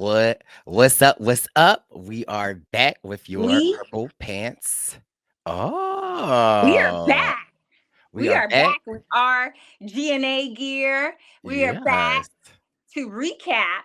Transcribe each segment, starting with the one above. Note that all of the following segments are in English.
What's up? What's up? We are back with your We purple pants. we are Oh, back. we We are are back. back with our GNA gear. We are back Yes. to recap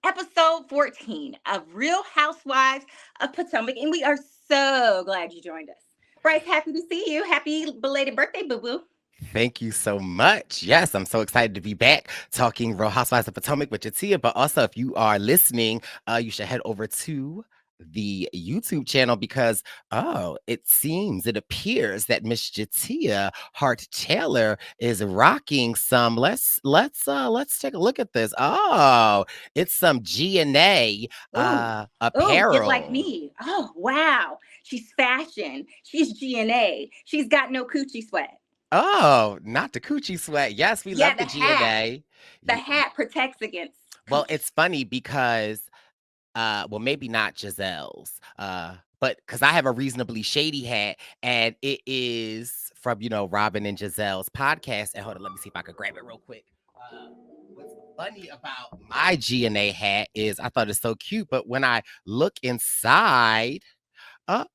episode 14 of Real Housewives of Potomac. And we are so glad you joined us. Bryce, happy to see you. Happy belated birthday, boo-boo. Thank you so much. Yes, I'm so excited to be back talking Real Housewives of Potomac with Jatia. But also, if you are listening, you should head over to the YouTube channel because it appears that Miss Jatia Hart Taylor is rocking some. Let's take a look at this. Oh, it's some GNA Ooh. Oh, get like apparel. me. Oh, wow. She's fashion. She's GNA. She's got no coochie sweat. Oh, not the coochie sweat. Yes, we Yeah, love the the hat. GNA. The hat protects against Well, coochie. it's funny because, well, maybe not Giselle's, but because I have a reasonably shady hat, and it is from Robin and Giselle's podcast. And hold on, let me see if I could grab it real quick. What's funny about my GNA hat is I thought it's so cute, but when I look inside, uh,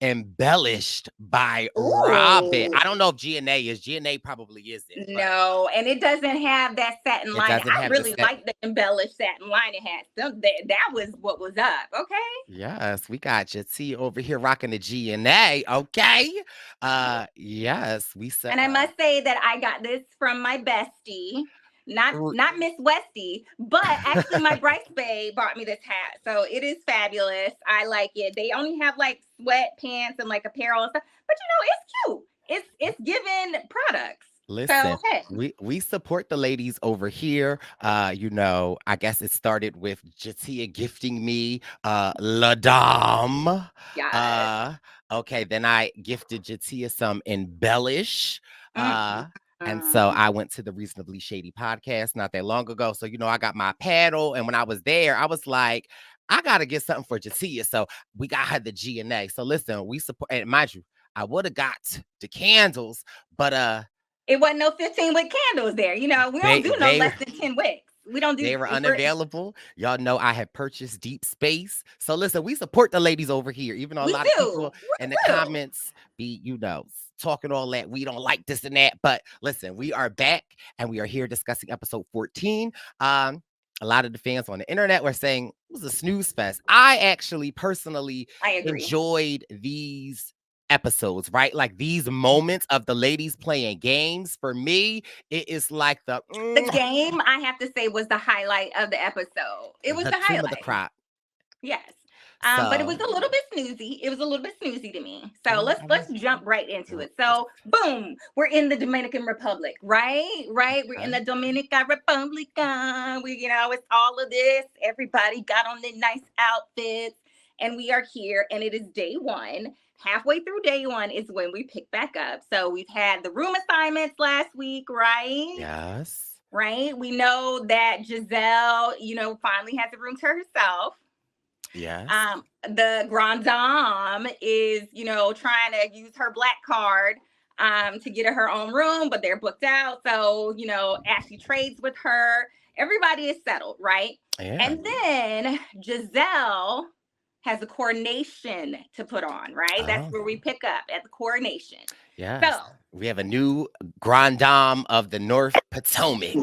embellished by Robin. Ooh. I don't know if GNA is. GNA probably isn't, but No, and it doesn't have that satin it lining. doesn't I have the really set. like the embellished satin lining hat. That was what was up. Okay. Yes, we got you. T over here rocking the GNA. Okay. Yes, we said And I must say that I got this from my bestie, r- not Miss Westy, but actually my Bryce Bay bought me this hat. So it is fabulous. I like it. They only have like sweatpants and like apparel and stuff, but it's cute. It's given products. listen. So hey. We support the ladies over here. I guess it started with Jatia gifting me La Dame. Yes. Uh okay, then I gifted Jatia some embellish. Uh and so Mm-mm. I went to the Reasonably Shady podcast not that long ago. So, I got my paddle. And when I was there, I was like, I got to get something for Jatia. So we got her the GNA. So listen, we support, and mind you, I would have got the candles, but It wasn't no 15 wick candles there. We don't they do no they less than 10 wicks. We don't do they were we're unavailable. Y'all know I had purchased Deep Space. So listen, we support the ladies over here, even though a we lot of do. people in the We do. comments be, talking all that. We don't like this and that. But listen, we are back and we are here discussing episode 14. A lot of the fans on the internet were saying it was a snooze fest. I actually personally I agree. enjoyed these episodes, right? Like these moments of the ladies playing games. For me, it is like The game, I have to say, was the highlight of the episode. It was the the cream of the highlight. crop. Yes. But it was So, a little bit snoozy. It was a little bit snoozy to me. So well, let's jump right into it. So boom, we're in the Dominican Republic, right? Right. We're in okay. the Dominican Republica. It's all of this. Everybody got on their nice outfits, and we are here, and it is day one. Halfway through day one is when we pick back up. So we've had the room assignments last week, right? Yes. Right. We know that Giselle, finally has a room to herself. Yes. The Grand Dame is, trying to use her black card to get her own room, but they're booked out. So, Ashley trades with her. Everybody is settled, right? Yeah. And then Giselle has a coronation to put on, right? That's Oh, where we pick up at the coronation. yes. So, We have a new Grand Dame of the North Potomac.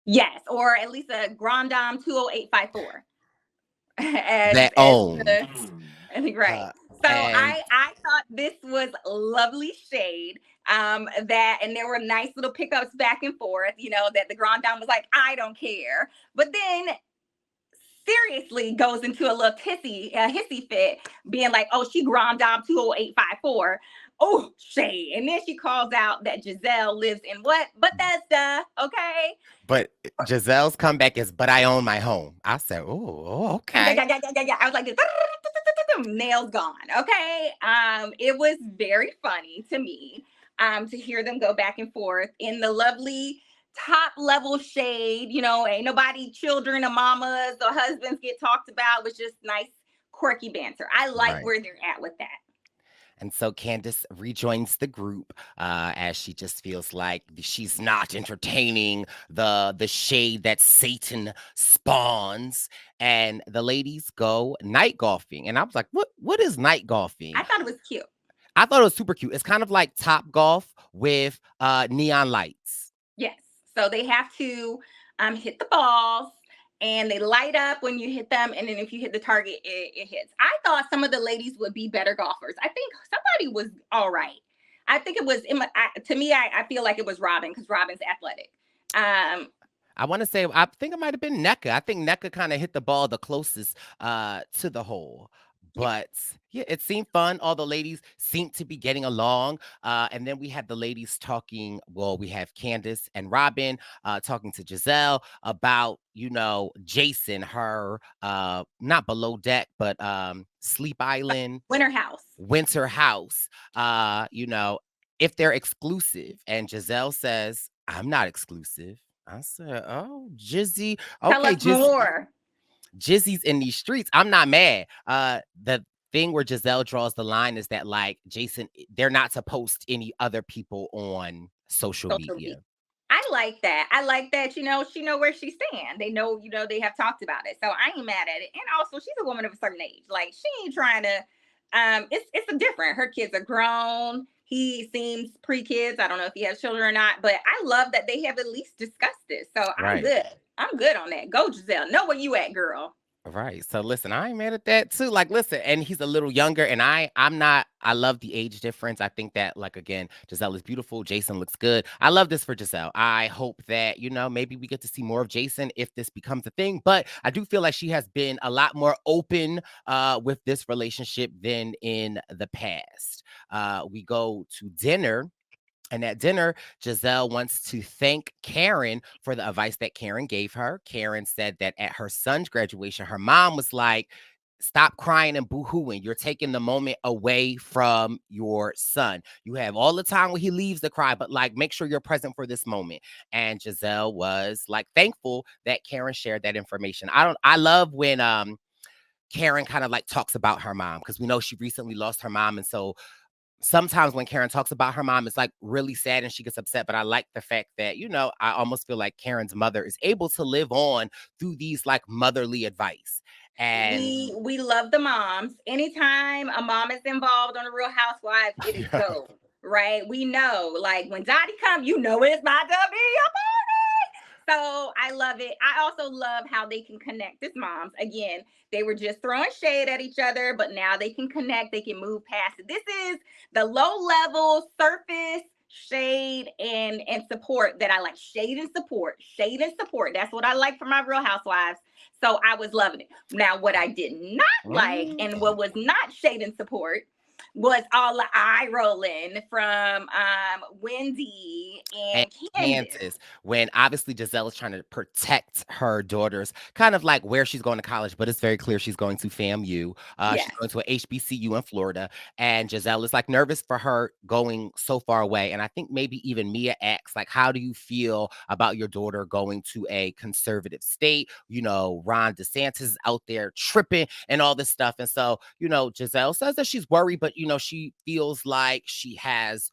yes, or at least a Grand Dame 20854. as That as owns. the I think right. So And I thought this was lovely shade. That and there were nice little pickups back and forth. That the Grand Dame was like, I don't care, but then seriously goes into a little hissy fit, being like, oh, she Grand Dame 20854. Oh, shade. And then she calls out that Giselle lives in what? Bethesda. Okay. but Giselle's comeback is, but I own my home. I said, oh, Yeah, okay. yeah, yeah, yeah, yeah, yeah. I was like, nails gone. Okay. It was very funny to me to hear them go back and forth in the lovely top level shade. Ain't nobody children or mamas or husbands get talked about. It was just nice, quirky banter. I like Right. where they're at with that. And so Candace rejoins the group as she just feels like she's not entertaining the shade that Satan spawns. And the ladies go night golfing. And I was like, what is night golfing? I thought it was cute. I thought it was super cute. It's kind of like Top Golf with neon lights. Yes. So they have to hit the balls and they light up when you hit them. And then if you hit the target, it hits. I thought some of the ladies would be better golfers. I think somebody was all right. I think it was, to me, I feel like it was Robin because Robin's athletic. Um, I want to say, I think it might have been NECA. I think NECA kind of hit the ball the closest to the hole. yeah. But yeah, it seemed fun. All the ladies seemed to be getting along. And then we had the ladies talking. Well, we have Candace and Robin talking to Giselle about, Jason, her not below deck, but Sleep Island, Winter House. Winter House, if they're exclusive. And Giselle says, I'm not exclusive. I said, oh, Jizzy. Tell Okay, us more. Jizzy's in these streets. I'm not mad. The thing where Giselle draws the line is that, like, Jason, they're not to post any other people on social Social media. media. I like that. I like that, she know where she's stand. They know, they have talked about it. So I ain't mad at it. And also she's a woman of a certain age. Like she ain't trying to it's a different. Her kids are grown. He seems pre-kids. I don't know if he has children or not, but I love that they have at least discussed this. So I'm Right. good. I'm good on that. Go, Giselle. Know where you at, girl. Right. So listen, I ain't mad at that too. Like, listen, and he's a little younger, and I'm not. I love the age difference. I think that, like, again, Giselle is beautiful. Jason looks good. I love this for Giselle. I hope that maybe we get to see more of Jason if this becomes a thing. But I do feel like she has been a lot more open with this relationship than in the past. We go to dinner. And at dinner, Giselle wants to thank Karen for the advice that Karen gave her. Karen said that at her son's graduation, her mom was like, stop crying and boo-hooing. You're taking the moment away from your son. You have all the time when he leaves to cry, but like make sure you're present for this moment. And Giselle was like thankful that Karen shared that information. I love when Karen kind of like talks about her mom because we know she recently lost her mom. And so sometimes when Karen talks about her mom, it's like really sad and she gets upset. But I like the fact that, I almost feel like Karen's mother is able to live on through these like motherly advice. And We love the moms. Anytime a mom is involved on the Real Housewives, it is gold, right? We know, like when Dottie comes, it's about to be a party. So I love it. I also love how they can connect as moms. Again, they were just throwing shade at each other, but now they can connect. They can move past it. This is the low level surface shade and support that I like. Shade and support. Shade and support. That's what I like from my Real Housewives. So I was loving it. Now, what I did not like and what was not shade and support was all the eye rolling from Wendy and and Candace. Kansas, when obviously Giselle is trying to protect her daughters, kind of like where she's going to college, but it's very clear she's going to FAMU. She's Yes. going to a HBCU in Florida, and Giselle is like nervous for her going so far away. And I think maybe even Mia asks, like, how do you feel about your daughter going to a conservative state? Ron DeSantis is out there tripping and all this stuff. And so, Giselle says that she's worried, but, she feels like she has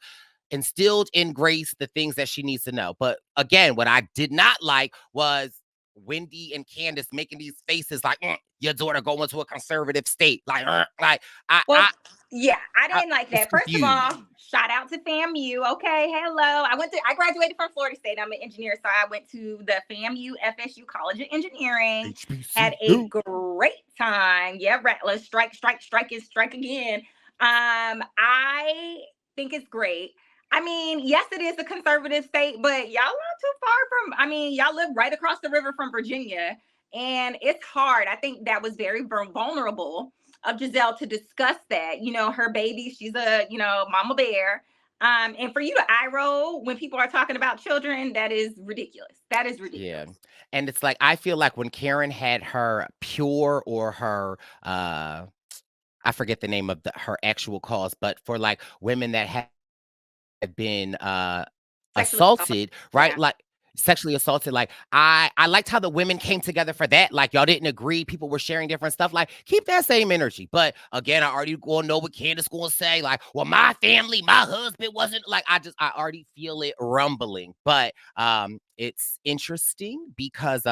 instilled in Grace the things that she needs to know. But again, what I did not like was Wendy and Candace making these faces like, your daughter going to a conservative state. Like, Well, yeah, I I didn't like was that. First of confused. all, shout out to FAMU. Okay, hello. I graduated from Florida State. I'm an engineer, so I went to the FAMU FSU College of Engineering. Had a HBCU. great time. Yeah, right. Let's strike again. I think it's great. I mean, yes, it is a conservative state, but y'all not too far from. I mean, y'all live right across the river from Virginia, and it's hard. I think that was very vulnerable of Giselle to discuss that. Her baby, she's a, mama bear. And for you to eye roll when people are talking about children, that is ridiculous. That is Yeah. ridiculous. And it's like, I feel like when Karen had her pure or her, I forget the name of her actual cause, but for like women that have been Sexually assaulted. assaulted, right? Yeah. Like, sexually assaulted. Like I liked how the women came together for that. Like y'all didn't agree. People were sharing different stuff. Like keep that same energy. But again, I already gonna know what Candace gonna say. Like, well, my family, my husband wasn't like I already feel it rumbling. But it's interesting because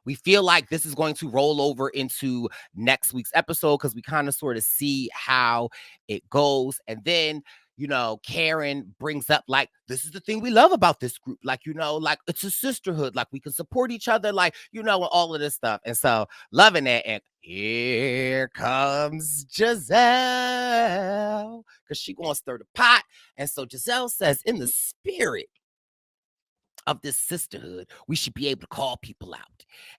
we feel like this is going to roll over into next week's episode because we kind of sort of see how it goes. And then, Karen brings up, like, this is the thing we love about this group. Like, like it's a sisterhood. Like, we can support each other, like, and all of this stuff. And so, loving that. And here comes Giselle because she going to stir the pot. And so, Giselle says, in the spirit of this sisterhood, we should be able to call people out.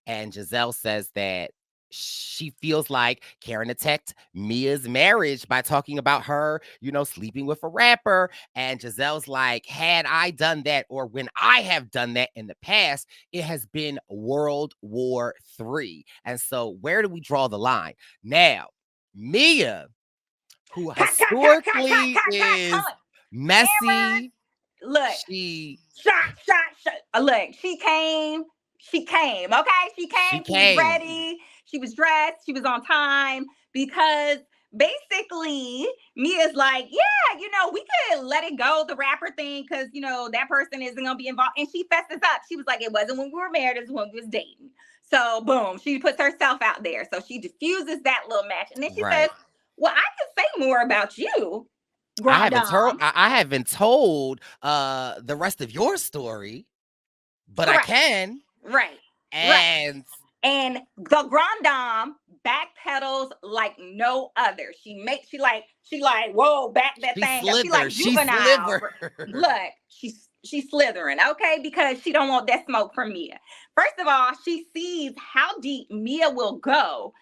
And Giselle says that she feels like Karen attacked Mia's marriage by talking about her, sleeping with a rapper. And Giselle's like, had I done that, or when I have done that in the past, it has been World War III. And so where do we draw the line? Now, Mia, who historically is messy, look, she shot. Look, she came. Okay, she came. She was ready. She was dressed. She was on time because basically Mia's like, yeah, we could let it go, the rapper thing, because that person isn't gonna be involved. And she fesses up. She was like, it wasn't when we were married, it was when we was dating. So boom, she puts herself out there. So she diffuses that little match, and then she says, well, I can say more about you. I haven't told the rest of your story, but I can. Right. And the Grand Dame backpedals like no other. She like, whoa, back that thing up. She like juvenile. Look, she's slithering, okay, because she don't want that smoke from Mia. First of all, she sees how deep Mia will go.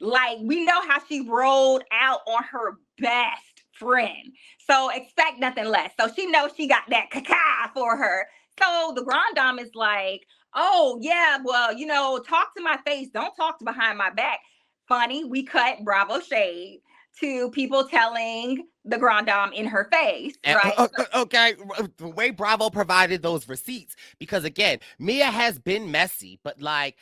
Like, we know how she rolled out on her best friend. So expect nothing less. So she knows she got that caca for her. So the Grand Dame is like, oh, yeah, well, talk to my face. Don't talk to behind my back. Funny, we cut Bravo shade to people telling the Grand Dame in her face, right? Okay, the way Bravo provided those receipts, because again, Mia has been messy, but like,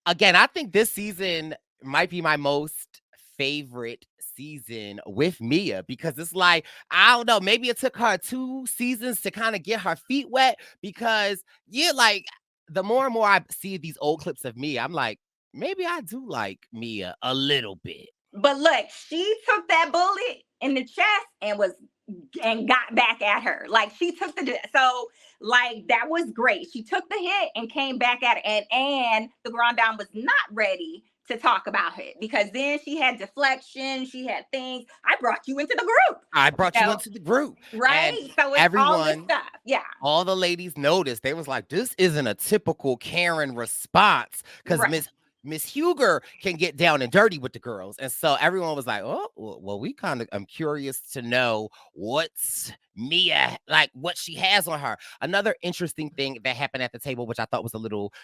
again, I think this season might be my most favorite season with Mia because it's like, I don't know, maybe it took her 2 seasons to kind of get her feet wet because, yeah, like, the more and more I see these old clips of Mia, I'm like, maybe I do like Mia a little bit. But look, she took that bullet in the chest and got back at her. Like, she took so like, that was great. She took the hit and came back at it. And the Grand Dame was not ready to talk about it because then she had deflection. She had things. I brought you into the group. Right? And so it's all this stuff. Yeah. All the ladies noticed. They was like, this isn't a typical Karen response because Miss Huger can get down and dirty with the girls. And so everyone was like, oh, well, I'm curious to know what's Mia, like what she has on her. Another interesting thing that happened at the table, which I thought was a little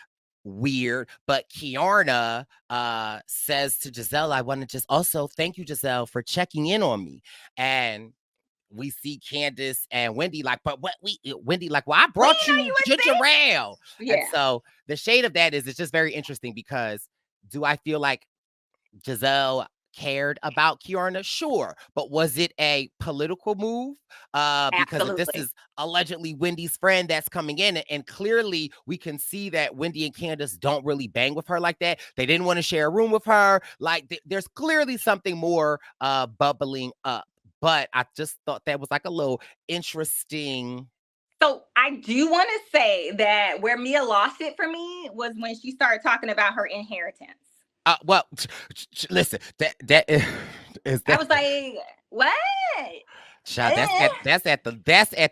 weird, but Kiarna says to Giselle, I want to just also thank you, Giselle, for checking in on me. And we see Candace and Wendy like, but Wendy like, well, I brought you ginger ale. Yeah. And so the shade of that is, it's just very interesting because do I feel like Giselle cared about Kiarna? Sure. But was it a political move? Because if this is allegedly Wendy's friend that's coming in, and clearly we can see that Wendy and Candace don't really bang with her like that. They didn't want to share a room with her. Like, there's clearly something more bubbling up. But I just thought that was like a little interesting. So I do want to say that where Mia lost it for me was when she started talking about her inheritance. Well, listen, that is I was like, what? Child, that's at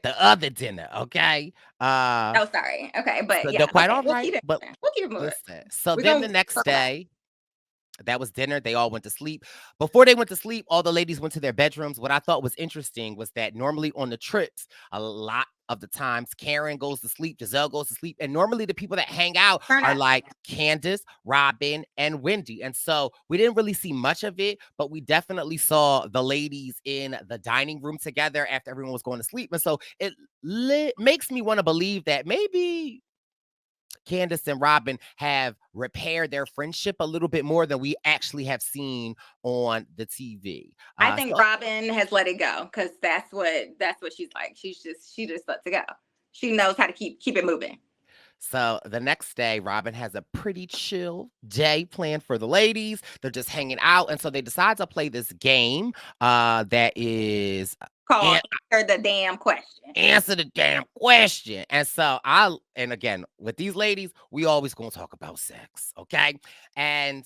the other dinner, okay? Oh, sorry. Okay, but so yeah, quite okay, all right. We'll keep it moving. So then the next day, that was dinner. They all went to sleep. Before they went to sleep, all the ladies went to their bedrooms. What I thought was interesting was that normally on the trips, a lot of the times Karen goes to sleep, Giselle goes to sleep, and normally the people that hang out Turn are up. like Candace, Robin, and Wendy. And so we didn't really see much of it, but we definitely saw the ladies in the dining room together after everyone was going to sleep. And so it makes me want to believe that maybe Candace and Robin have repaired their friendship a little bit more than we actually have seen on the TV. I think So Robin has let it go because that's what she's like. She just lets it go. She knows how to keep it moving. So the next day, Robin has a pretty chill day planned for the ladies. They're just hanging out. And so they decide to play this game that is Called an- answer the damn question. answer the damn question. And so and again, with these ladies, we always gonna talk about sex. Okay. And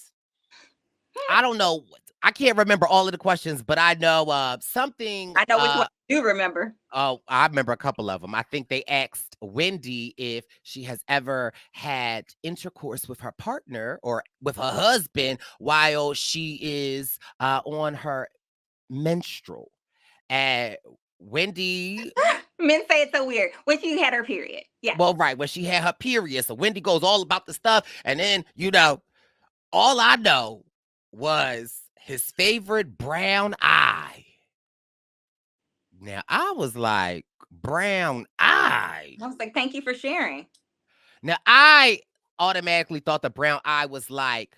I don't know. I can't remember all of the questions, but I know something. I know which one you do remember. Oh, I remember a couple of them. I think they asked Wendy if she has ever had intercourse with her partner or with her husband while she is on her menstrual. And Wendy, Men say it's so weird when she had her period. Yeah. well, right, when she had her period. So Wendy goes all about the stuff. And then, all I know was his favorite brown eye. Now, I was like, brown eye. I was like, thank you for sharing. Now, I automatically thought the brown eye was like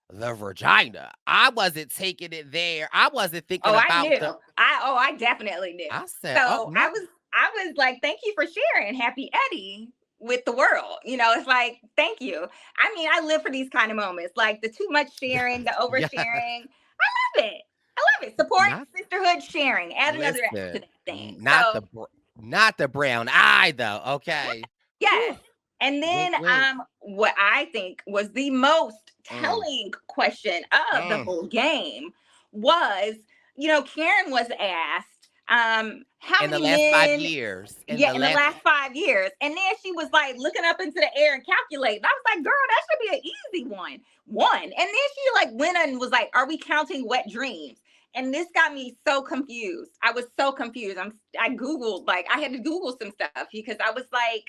the vagina. I wasn't taking it there. I wasn't thinking Oh, I about knew. the. I definitely knew. I said, oh, So I no. was I was like, thank you for sharing, Happy Eddie with the world. It's like, thank you. I mean, I live for these kind of moments, like the too much sharing, the Yeah. oversharing. I love it. I love it. Support Not, sisterhood sharing. Add another S to listen, that thing. not So not the brown eye, though. Okay. yes. Whew. And Wink, then wink. what I think was the most Mm, telling question of the mm. whole game was, Karen was asked, how In the many last five men, years. In yeah, the in the last. last 5 years. And then she was like looking up into the air and calculating. I was like, girl, that should be an easy one. One. And then she like went and was like, are we counting wet dreams? And this got me so confused. I was so confused. I Googled, like I had to Google some stuff because I was like,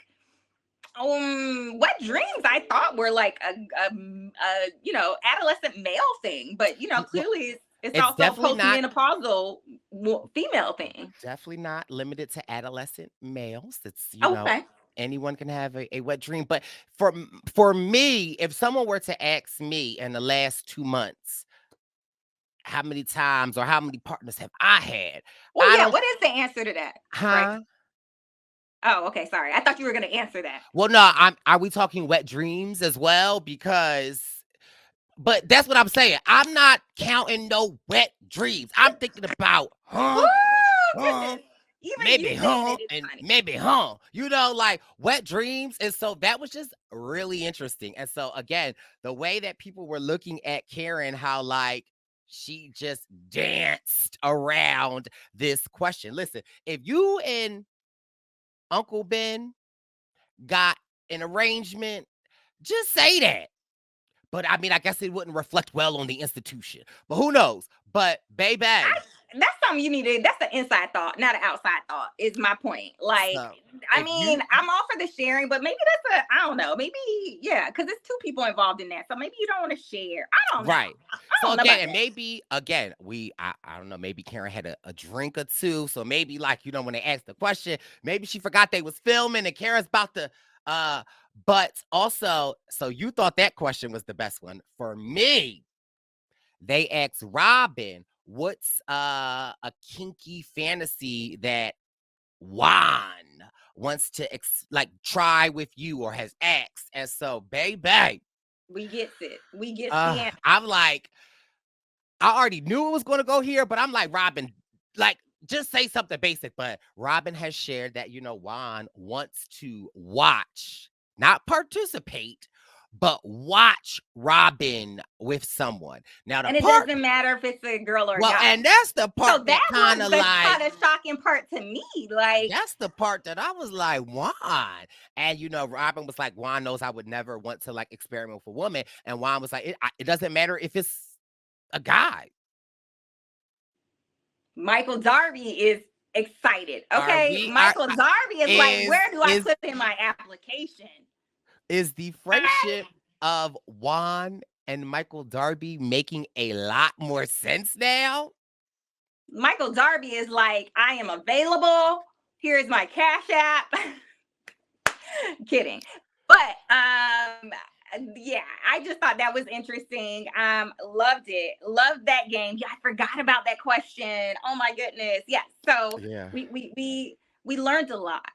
what dreams I thought were like a adolescent male thing, but Well, clearly it's it's also a definitely not. postmenopausal female thing. Definitely not limited to adolescent males. It's, Okay. anyone can have a wet dream. But for me, if someone were to ask me in the last 2 months, how many times or how many partners have I had? Well, I yeah. don't, What is the answer to that, Bryce? huh? Oh, okay. Sorry, I thought you were going to answer that. Well, no, are we talking wet dreams as well? But that's what I'm saying. I'm not counting no wet dreams. I'm thinking about, huh? Oh Huh? goodness! Even you Maybe, saying huh? it is And funny. maybe, huh? Like wet dreams. And so that was just really interesting. And so, again, the way that people were looking at Karen, how like she just danced around this question. Listen, if you and Uncle Ben got an arrangement, just say that. But I mean, I guess it wouldn't reflect well on the institution. But who knows? But baby, That's something you need to. That's an inside thought, not an outside thought. Is my point. Like, so I if mean, you I'm all for the sharing, but maybe that's I don't know. Maybe yeah, because it's two people involved in that, so maybe you don't want to share. I don't know. right. I So don't know again, about and that. maybe again, I don't know, maybe Karen had a drink or two. So maybe like, when they asked the question, maybe she forgot they was filming and Karen's about to but also, so you thought that question was the best one. For me, they asked Robin, what's a kinky fantasy that Juan wants to like try with you or has asked. And so, baby, We gets it. We gets the answer. I'm like, I already knew it was going to go here, but I'm like, Robin, like, just say something basic. But Robin has shared that, Juan wants to watch, not participate, but watch Robin with someone. Now, the And it part, doesn't matter if it's a girl or a well, guy. and that's the So part that that kind was of the like, kind of shocking part to me. Like, that's the part that I was like, Juan. And Robin was like, Juan knows I would never want to like experiment with a woman. And Juan was like, it doesn't matter if it's a guy. Michael Darby is excited. Are Okay, we Michael Darby is like, is where do I is put in my application? is the friendship of Juan and Michael Darby making a lot more sense now? Michael Darby is like, I am available. Here's my Cash App. Kidding. But yeah, I just thought that was interesting. Loved it. Loved that game. Yeah, I forgot about that question. Oh my goodness. Yes. So Yeah. we learned a lot.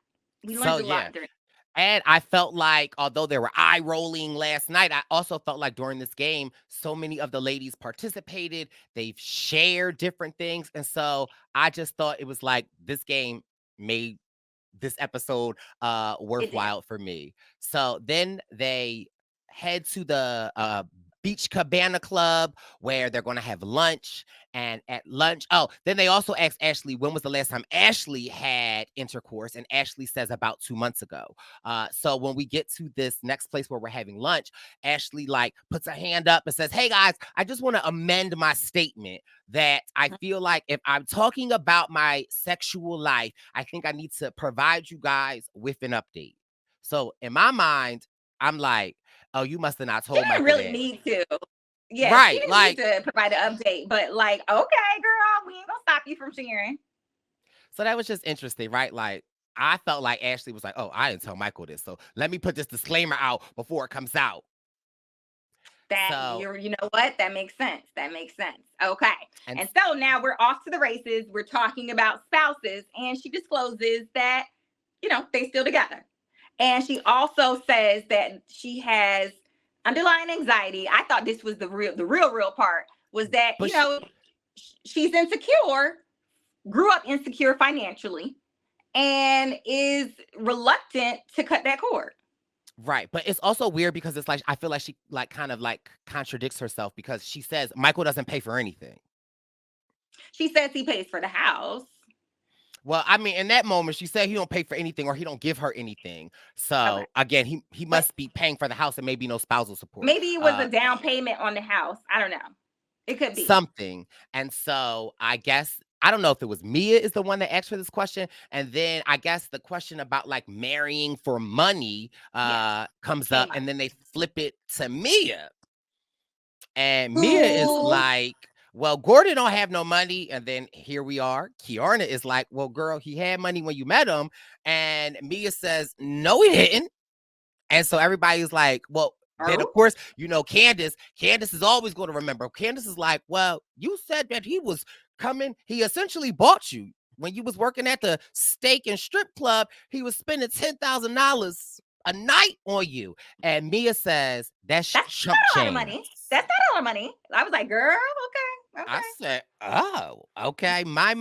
We learned So a yeah. lot during. And I felt like, although they were eye rolling last night, I also felt like during this game, so many of the ladies participated. They've shared different things. And so I just thought it was like this game made this episode It did. worthwhile for me. So then they head to the Beach Cabana Club where they're going to have lunch. And at lunch, oh, then they also asked Ashley when was the last time Ashley had intercourse, and Ashley says about 2 months ago. So when we get to this next place where we're having lunch, Ashley like puts her hand up and says, "Hey guys, I just want to amend my statement that I feel like if I'm talking about my sexual life, I think I need to provide you guys with an update." So in my mind, I'm like, "Oh, you must have not She told didn't Michael really that." need to. Yeah, she Right. didn't need Like, to provide an update, but like, okay, girl, we ain't gonna stop you from sharing so that was just interesting, right? Like, I felt like Ashley was like, "Oh, I didn't tell Michael this. So let me put this disclaimer out before it comes out." that. So, You know what? That makes sense. That makes sense. Okay. and And so now we're off to the races. We're talking about spouses, and she discloses that, they still together. And she also says that she has underlying anxiety. I thought this was the real part was that, but she she's insecure, grew up insecure financially, and is reluctant to cut that cord. right, but it's also weird because it's like I feel like she like kind of like contradicts herself because she says Michael doesn't pay for anything. She says he pays for the house. Well, I mean, in that moment, she said he don't pay for anything or he don't give her anything. Okay. So again, he But must be paying for the house and maybe no spousal support. maybe it was a down payment on the house. I don't know. It could be. Something. And so I guess I don't know if it was Mia is the one that asked for this question. And then I guess the question about like marrying for money Yes. comes up Came up. and then they flip it to Mia. And Mia is Ooh. like, well, Gordon don't have no money. And then here we are. Kiarna is like, well, girl, he had money when you met him. And Mia says, no, he didn't. And so everybody's like, well, then of Oh, course, Candace is always going to remember. Candace is like, well, you said that he was coming. He essentially bought you when you was working at the steak and strip club. He was spending $10,000 a night on you. And Mia says, that's that's chump not a lot of change. money. That's not a lot of money. I was like, girl, okay, I okay. said, oh, okay. My,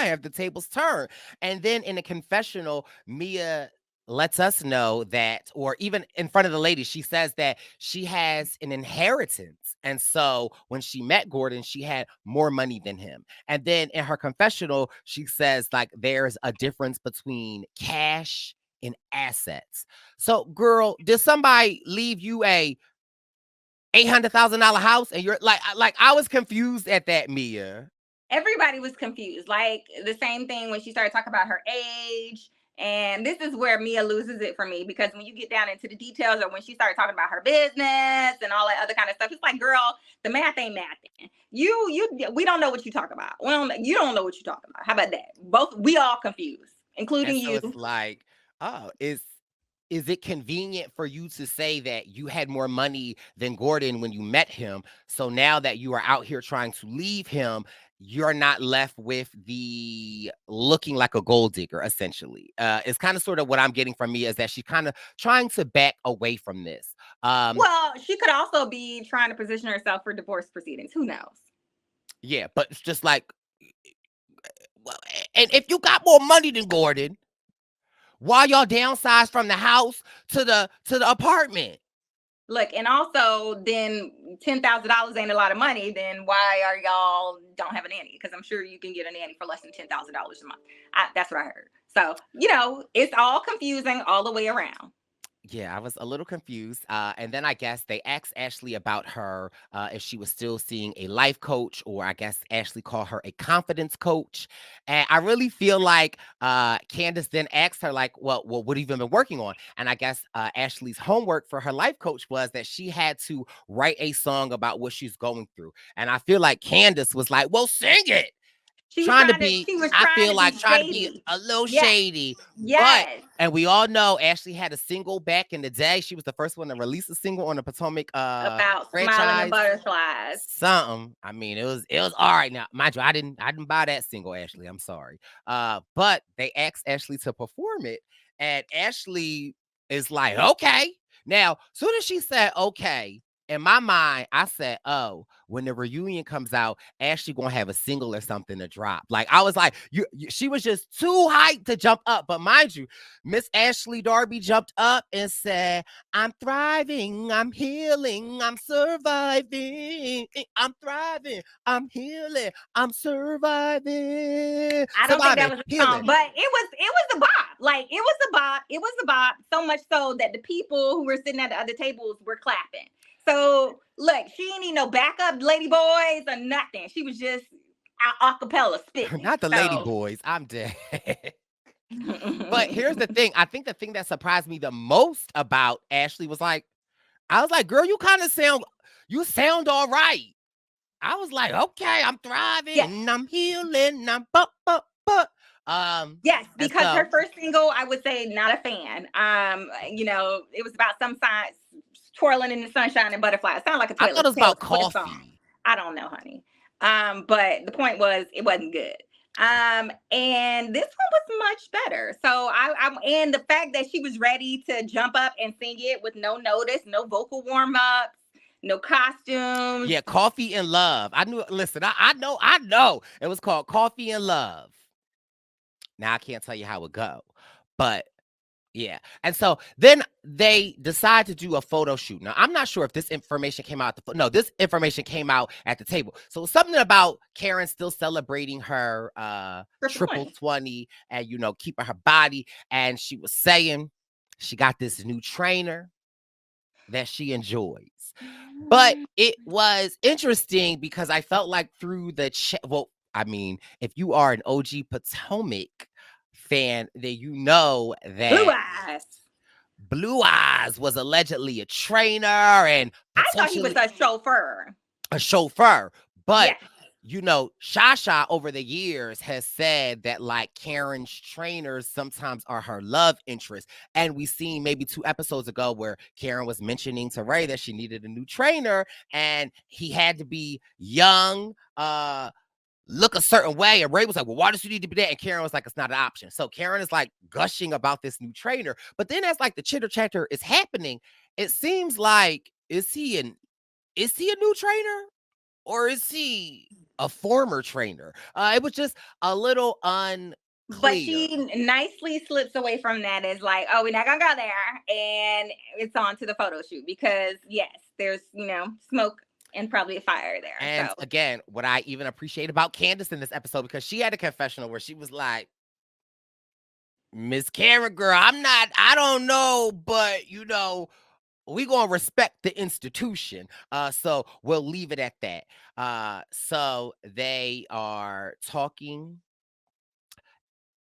have the tables turned. And then in a confessional, Mia lets us know that, or even in front of the ladies, she says that she has an inheritance. And so when she met Gordon, she had more money than him. And then in her confessional, she says, like, there's a difference between cash and assets. So, girl, did somebody leave you a $800,000 house and you're like I was confused at that, Mia. Everybody was confused. Like the same thing when she started talking about her age. And this is where Mia loses it for me because when you get down into the details or when she started talking about her business and all that other kind of stuff, it's like, girl, the math ain't mathing. We don't know what you talk about. You don't know what you're talking about. How about that? We all confused, And including so you. it's like, oh, is it convenient for you to say that you had more money than Gordon when you met him? So now that you are out here trying to leave him, you're not left with the looking like a gold digger, essentially. It's kind of sort of what I'm getting from me is that she's kind of trying to back away from this. Well, she could also be trying to position herself for divorce proceedings. Who knows? Yeah, but it's just like, well, and if you got more money than Gordon, why y'all downsized from the house to the apartment? Look, and also then $10,000 ain't a lot of money. Then why are y'all don't have a nanny? Because I'm sure you can get a nanny for less than $10,000 a month. That's what I heard. So it's all confusing all the way around. Yeah, I was a little confused. And then I guess they asked Ashley about her, if she was still seeing a life coach, or I guess Ashley called her a confidence coach. And I really feel like Candace then asked her, like, well, what have you been working on? And I guess Ashley's homework for her life coach was that she had to write a song about what she's going through. And I feel like Candace was like, well, sing it. Trying to be, She was I trying feel to like be trying to be shady. a little Yes. shady, but Yes. and we all know Ashley had a single back in the day. She was the first one to release a single on the Potomac About smiling and franchise. butterflies. Something. I mean, it was all right. Now, mind you, I didn't buy that single, Ashley. I'm sorry. But they asked Ashley to perform it, and Ashley is like, okay. Now, soon as she said okay, in my mind, I said, oh, when the reunion comes out, Ashley gonna have a single or something to drop. Like I was like, she was just too hyped to jump up. But mind you, Miss Ashley Darby jumped up and said, I'm thriving, I'm healing, I'm surviving, I'm thriving, I'm healing, I'm surviving, I don't think that surviving, was a healing. song, but it was a bop. Like it was a bop. It was a bop. So much so that the people who were sitting at the other tables were clapping. So look, she ain't need no backup lady boys or nothing. She was just acapella spitting. Not the lady So boys, I'm dead. But here's the thing. I think the thing that surprised me the most about Ashley was like, I was like, girl, you sound all right. I was like, okay, I'm yes. thriving, I'm healing, I'm Yes, and because her so first single, I would say not a fan. It was about some signs twirling in the sunshine and butterflies. Sound like a I thought it toilet was about song. coffee. I don't know, honey. But the point was it wasn't good. And this one was much better. So and the fact that she was ready to jump up and sing it with no notice, no vocal warm ups, no costumes. Yeah, Coffee and Love. I knew. Listen, I know. It was called Coffee and Love. Now I can't tell you how it go, but yeah. And so then they decide to do a photo shoot. Now I'm not sure if this information came out. No, this information came out at the table. So something about Karen still celebrating her Triple triple 20. 20 and keeping her body. And she was saying she got this new trainer that she enjoys. But it was interesting because I felt like through the well, I mean, if you are an OG Potomac fan, then you know Blue that eyes. Blue Eyes was allegedly a trainer and I thought he was potentially a chauffeur. a chauffeur. But Yes. Shasha over the years has said that like Karen's trainers sometimes are her love interest. And we seen maybe 2 episodes ago where Karen was mentioning to Ray that she needed a new trainer and he had to be young, look a certain way. And Ray was like, well, why does you need to be that? And Karen was like, it's not an option. So Karen is like gushing about this new trainer. But then as like the chitter chatter is happening, it seems like, is he a new trainer? Or is he a former trainer? It was just a little But unclear. she nicely slips away from that as like, oh, we're not gonna go there. And it's on to the photo shoot because yes, there's, smoke and probably a fire there. And So again, what I even appreciate about Candace in this episode, because she had a confessional where she was like, Miss Karen girl, I don't know, but we gonna respect the institution. So we'll leave it at that. So they are talking.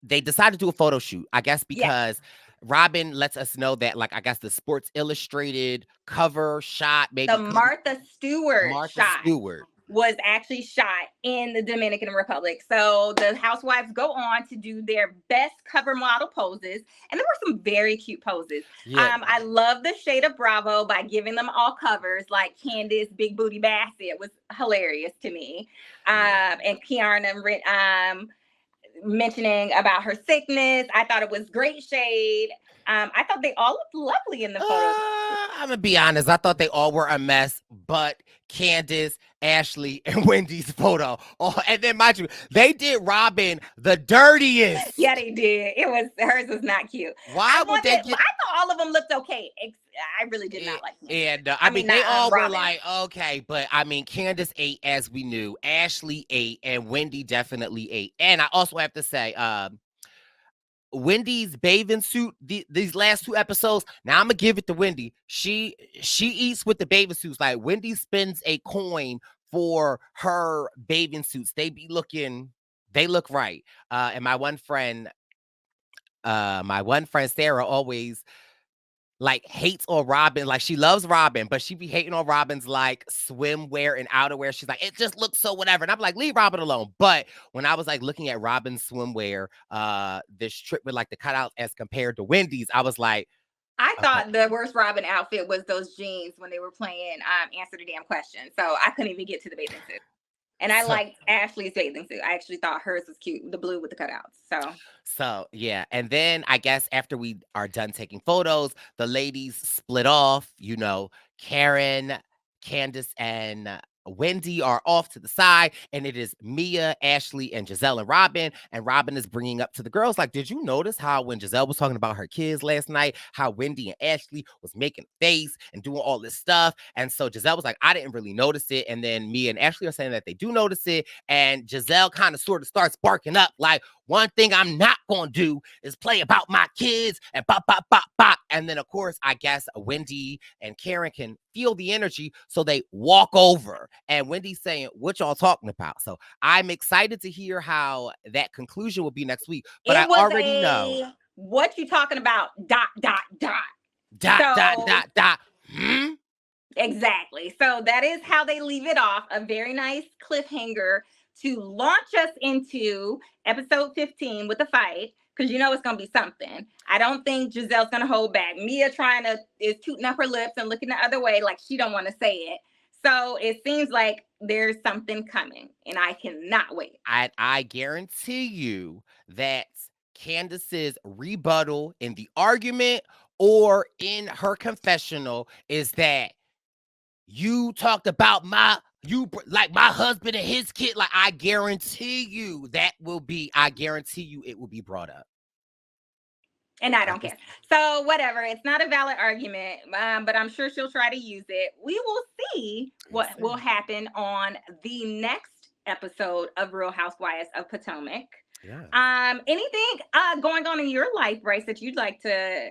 They decided to do a photo shoot, I guess, yes, because Robin lets us know that, like, I guess the Sports Illustrated cover shot the maybe couldn't Martha Stewart Martha shot Stewart. was actually shot in the Dominican Republic. So the housewives go on to do their best cover model poses, and there were some very cute poses. Yeah. I love the shade of Bravo by giving them all covers, like Candace Big Booty Bassett was hilarious to me. And Kiana mentioning about her sickness. I thought it was great shade. I thought they all looked lovely in the photos. I'm gonna be honest. I thought they all were a mess, but Candace, Ashley, and Wendy's photo. Oh, and then mind you, they did Robin the dirtiest. Yeah, they did. Hers was not cute. Why would they I thought all of them looked okay. I really did not like them. And I mean, they not, all were Robin. like, okay, but I mean, Candace ate as we knew, Ashley ate, and Wendy definitely ate. And I also have to say, Wendy's bathing suit, these last 2 episodes. Now I'm gonna give it to Wendy. She eats with the bathing suits. Like Wendy spends a coin for her bathing suits. They look right. And my one friend Sarah always like hates on Robin. Like she loves Robin, but she be hating on Robin's like swimwear and outerwear. She's like, it just looks so whatever. And I'm like, leave Robin alone. But when I was like looking at Robin's swimwear, this trip with like the cutouts as compared to Wendy's, I was like, I okay. thought the worst Robin outfit was those jeans when they were playing Answer the Damn Question. So I couldn't even get to the bathing suit. And I liked Ashley's bathing suit. I actually thought hers was cute, the blue with the cutouts. So yeah, and then I guess after we are done taking photos, the ladies split off. Karen, Candace, and Wendy are off to the side, and it is Mia, Ashley, and Giselle and Robin. And Robin is bringing up to the girls, like, did you notice how when Giselle was talking about her kids last night, how Wendy and Ashley was making a face and doing all this stuff? And so Giselle was like, I didn't really notice it. And then Mia and Ashley are saying that they do notice it. And Giselle kind of sort of starts barking up, like, one thing I'm not going to do is play about my kids and bop, bop, bop, bop. And then, of course, I guess Wendy and Karen can feel the energy. So they walk over and Wendy's saying, what y'all talking about? So I'm excited to hear how that conclusion will be next week. But I already know. What you talking about? ... Exactly. So that is how they leave it off. A very nice cliffhanger to launch us into episode 15 with a fight, because it's going to be something. I don't think Giselle's going to hold back. Mia is tooting up her lips and looking the other way like she don't want to say it. So it seems like there's something coming, and I cannot wait. I guarantee you that Candace's rebuttal in the argument or in her confessional is that you talked about my husband and his kid. Like, I guarantee you it will be brought up. And I don't care. So whatever. It's not a valid argument, but I'm sure she'll try to use it. We will see what will happen on the next episode of Real Housewives of Potomac. Yeah. Anything going on in your life, Bryce, that you'd like to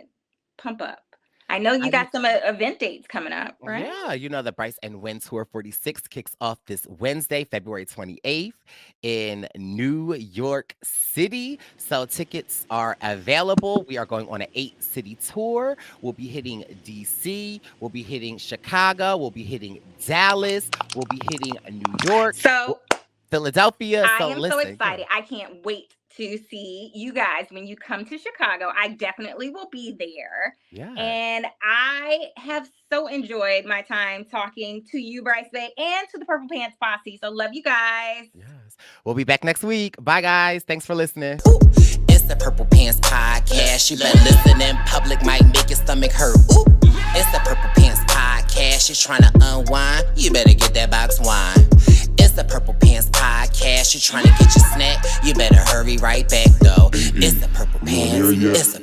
pump up? I know you got some event dates coming up, right? Yeah, the Bryce and Wynn Tour 46 kicks off this Wednesday, February 28th in New York City. So tickets are available. We are going on an 8-city tour. We'll be hitting DC. We'll be hitting Chicago. We'll be hitting Dallas. We'll be hitting New York. Philadelphia. I am so excited. I can't wait to see you guys when you come to Chicago. I definitely will be there. Yeah. And I have so enjoyed my time talking to you, Bryce Bay, and to the Purple Pants Posse. So love you guys. Yes. We'll be back next week. Bye, guys. Thanks for listening. Ooh, it's the Purple Pants Podcast. You better listen in public, might make your stomach hurt. Ooh, it's the Purple Pants Podcast. You're trying to unwind, you better get that box wine. It's the Purple Pants Podcast. You're trying to get your snack, you better hurry right back though. It's the Purple Pants. It's the